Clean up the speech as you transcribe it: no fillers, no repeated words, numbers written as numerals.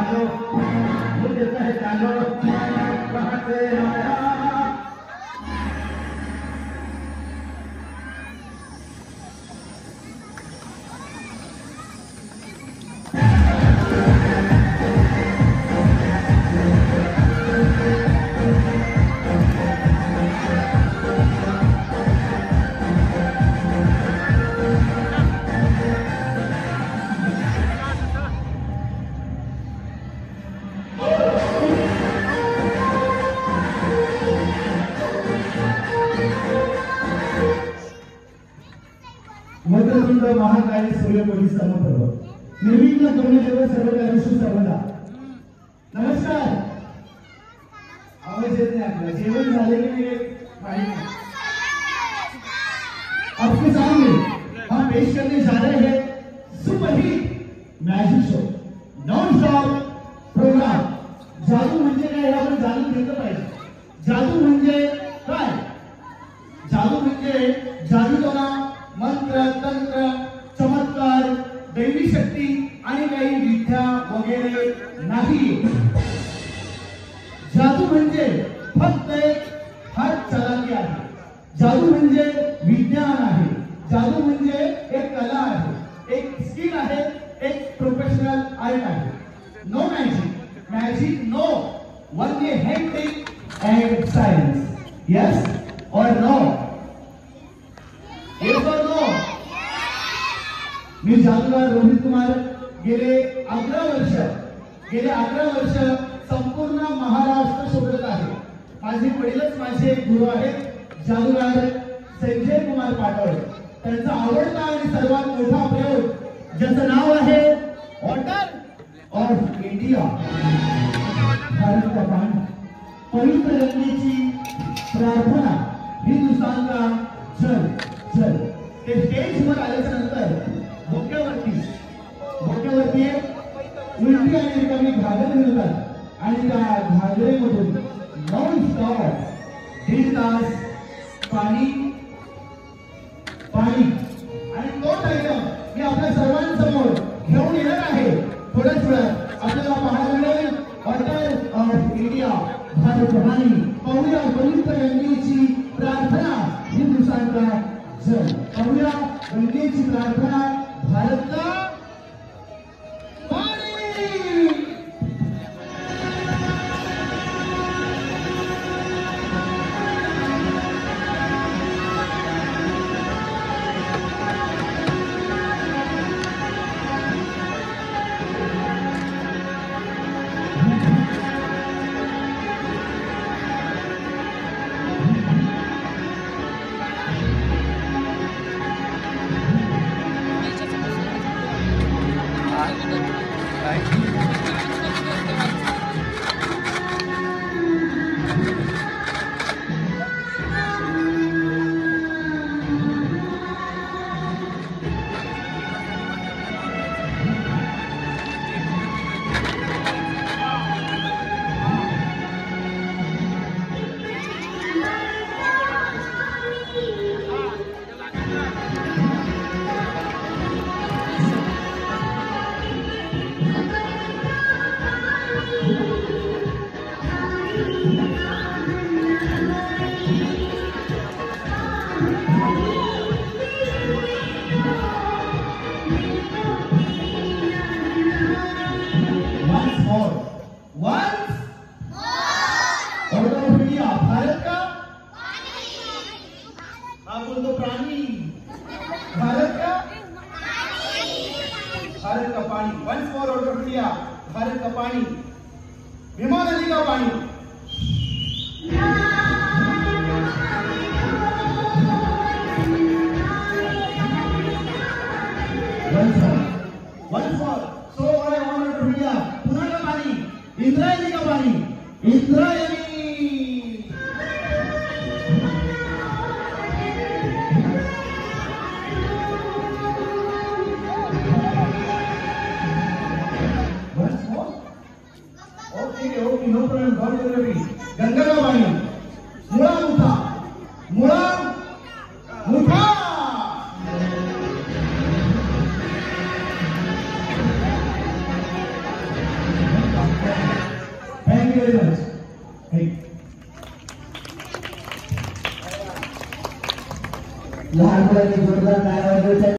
तांडव वो देता है तांडव कहाँ से आया मंत्रतुंड महाकाय सूर्यकोटी समप्रभ निर्विघ्न कर्मदेव सर्वकार्य सर्वदा। नमस्कार। आवाज येत नाही आपला जेवण झाले की नाही आपके सामने हम पेश करने जा रहे हैं superhit magic show non stop programme. जादू म्हणजे काय हे आपण जाणून घेतलं पाहिजे। जादू म्हणजे काय? जादू म्हणजे जादूटोना मंत्र तंत्र चमत्कार दैवी शक्ती आणि काही विद्या वगैरे नाही। जादू म्हणजे फक्त एक हात चालाकी आहे। जादू म्हणजे विज्ञान आहे। जादू म्हणजे एक कला आहे, एक स्किल आहे, एक प्रोफेशनल आर्ट आहे। No magic, magic no, only hunting and science. Yes और नो? येस और नो? मी जादूगार रोहित कुमार गेले 11 वर्ष संपूर्ण महाराष्ट्र शोधत आहे। माझे वडीलच माझे गुरु आहेत जादूगार संजय कुमार पाटोळे। त्यांचा आवडता आणि सर्वात मोठा प्रयोग ज्याचं नाव आहे ऑर्डर ऑफ इंडिया। भारत का पाणी पवित्र गंगेची प्रार्थना हिंदुस्तान का जल जल। ते स्टेजवर आल्याच्या नंतर डोक्यावरती उलटी आणि रिकामी घागर मिळतात आणि त्या घागरेमधून नॉन स्टॉप 1.5 तास पाणी पाणी आणि तोच आयटम मी आपल्या सर्वांसमोर घेऊन येणार आहे। थोड्याच वेळात आपल्याला पाहायला मिळेल ऑर्डर ऑफ इंडिया भारत पाणी। पाहूया पवित्र गंगेची प्रार्थना हिंदुस्तान का जल। पाहूया गंगेची प्रार्थना भारत का पाणी। भारत का पानी, once more order of India, Bharat का पानी, भीमा नदी का पानी। Once more, so I order of India, पुन्हा का पानी, इंद्रायणी का पानी, Indrayani. Okay, no problem. God will be. Ganga का पानी, मुड़ा मुठा, मुड़ा मुठा। Thank you very much. लहान मुलांनी जोरदार टाळ्या वाजवायच्या.